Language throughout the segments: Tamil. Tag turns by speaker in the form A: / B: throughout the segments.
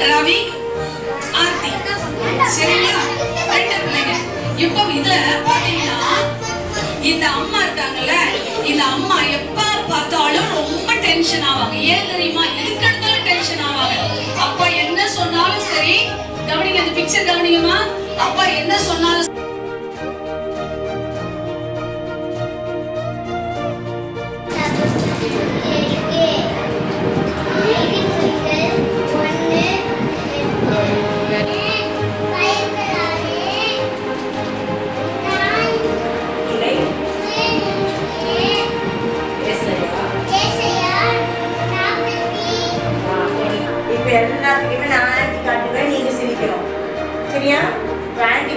A: ரவி, ஆர்த்தி. சரிங்களா? ரெண்டு பிள்ளைங்க. இப்போ இதுல பாத்தீங்கன்னா இந்த அம்மா இருக்காங்கல்ல, இந்த அம்மா எப்ப பார்த்தாலும் ரொம்ப டென்ஷன் ஆவாங்க. ஏன் தெரியுமா? எதுக்கு எடுத்தாலும் டென்ஷன் ஆவாங்க. அப்பா என்ன சொன்னாலும் சரி, கவனிங்க அந்த பிக்சர் கவனிங்கம்மா. அப்பா என்ன சொன்னாலும்
B: எல்லாத்துக்குமே நான் ஆன்டி காட்டுவேன், நீங்க சிரிக்கணும். சரியா? ஆன்டி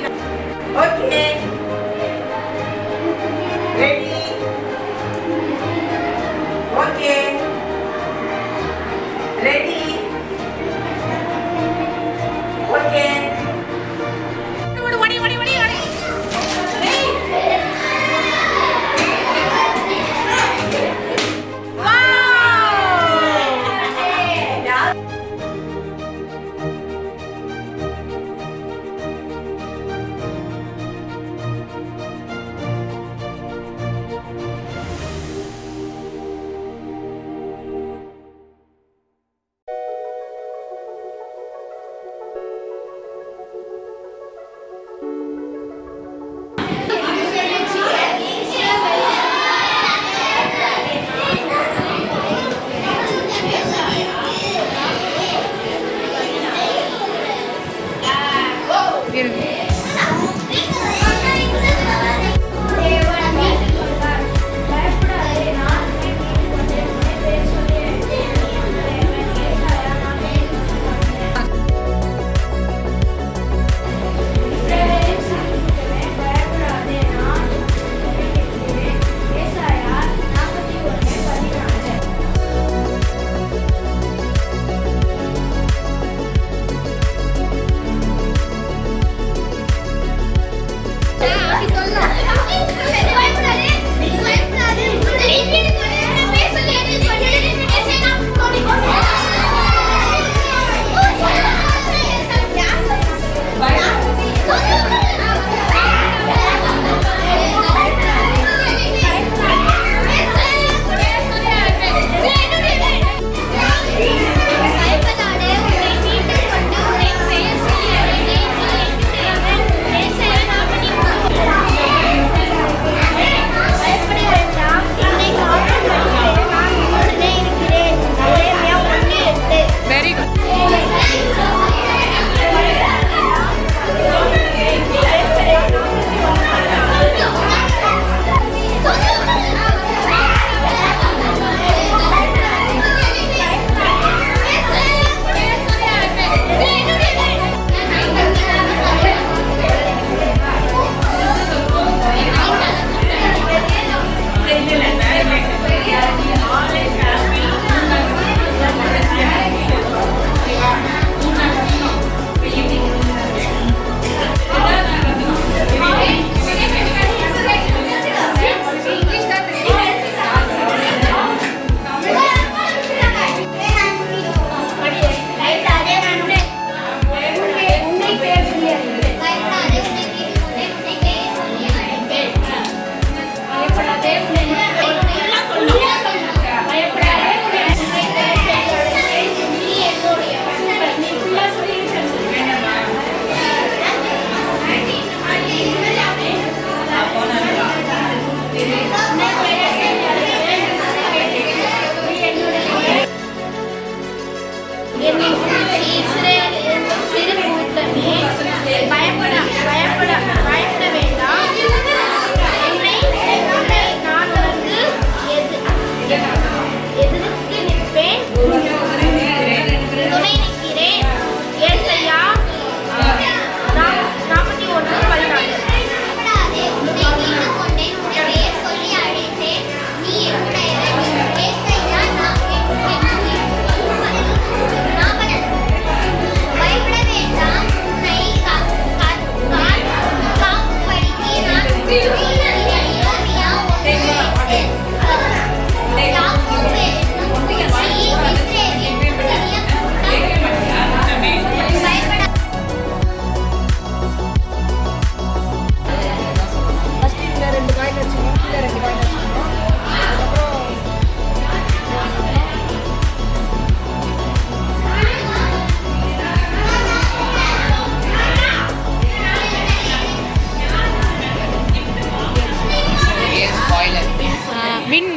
B: வின்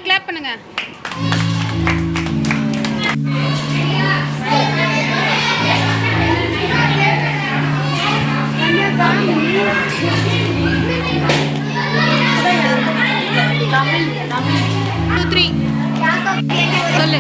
B: கிளாப் பண்ணுங்க. சொல்லு.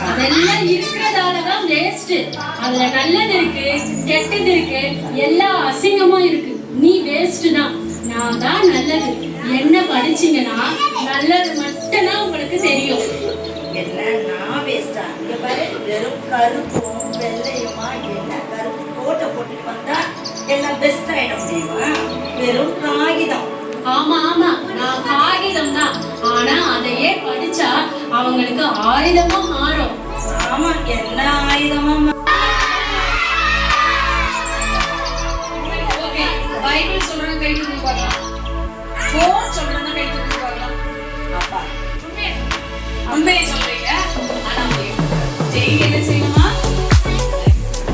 C: அதெல்லாம் இருக்கிறதாலதான் வேஸ்ட். அதுல நல்லது இருக்கு, கெட்டது இருக்கு, எல்லா அசிங்கமும் இருக்கு. நீ வேஸ்ட் தான், நான் தான் நல்லது. என்ன படிச்சீங்கன்னா நல்லது மட்டும்தான் உங்களுக்கு தெரியும்.
D: என்ன நான் வேஸ்டா? இங்க பாரு, வெறும் கருப்பும் வெள்ளையுமா என்ன கருப்பு கோட்டை போட்டுட்டு வந்தா எல்லாம் பெஸ்ட் ஆயிட முடியுமா? வெறும் காகிதம்.
C: ஆமா ஆமா, நான் காகிதம் தான். ஆனா அதையே படிச்சா அவங்களுக்கு ஆயுதமா மாறும்.
D: ஆமா, என்ன ஆயுதமா?
A: ஓகே, பைபிள் சொல்றத கை தூக்கி பார்க்கலாம். ஃபோன் சொல்றத கை தூக்கி பார்க்கலாம். அப்பா உண்மையை சொல்றீங்க. ஆனா ஜெய் என்ன செய்யணுமா?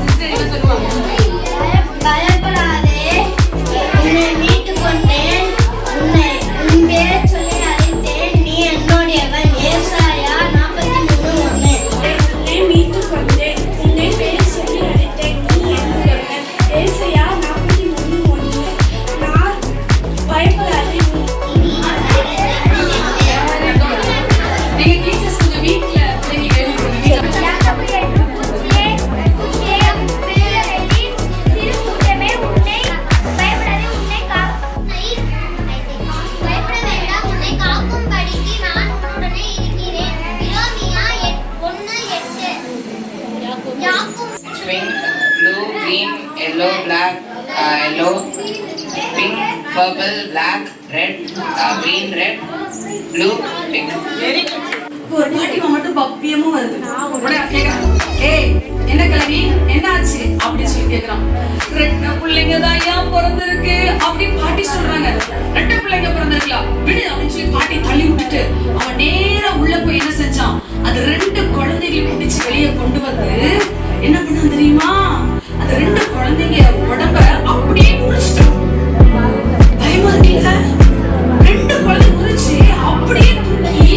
A: சிஸ்டர் என்ன சொல்லுவாங்க?
E: பயப்படாதே, உன்னை மீட்டுக் கொண்டேன், உன் பேர் சொல்லி அழைத்தேன், நீ என்னுடையவன். ஏசாயா 43:1.
F: உன்னை மீட்டுக் கொண்டேன், உன்னை பேர் சொல்லி அழைத்தேன், நீ என்னுடையவன். ஏசாயா 43:1. நான் பயப்படாதே.
A: நீங்க டீச்சர்ஸ் கொஞ்சம் வீட்ல நீங்க எழுதுறீங்க.
E: யாக்கோபு 8:3 சிறு கூட்டமே உன்னை பயப்படாதே, உன்னை பயப்பட வேண்டாம், உன்னை காக்கும்படிக்கு நான் உன்னுடனே இருக்கிறேன். எரேமியா 1:8. யாக்கோபு
G: Pink, blue, green, yellow, black, yellow, pink, purple, black, red, green, red, blue, pink.
A: ஒரு பாட்டிமா மட்டும் பப்பியமும் வருது. உடனே கேக்குறான், ஏய் என்ன கிழவி என்ன ஆச்சு அப்படின்னு சொல்லி கேக்குறான். ரெண்டு பிள்ளைங்க தான் ஏன் பிறந்திருக்கு அப்படி பாட்டி சொல்றாங்க. ரெண்டு பிள்ளைங்க பிறந்திருக்கலாம் விடு அப்படின்னு சொல்லி பாட்டி தள்ளி விட்டுட்டு அவன் நேரா உள்ள போய் என்ன செஞ்சான், அது ரெண்டு குழந்தைகளை பிடிச்சு வெளியே கொண்டு வந்து என்ன பண்ணான் தெரியுமா? அந்த ரெண்டு குழந்தைங்க உடம்ப அப்படியே முடிச்சிட்டான். பயமா இருக்குல்ல? ரெண்டு குழந்தை முடிச்சு அப்படியே தூக்கி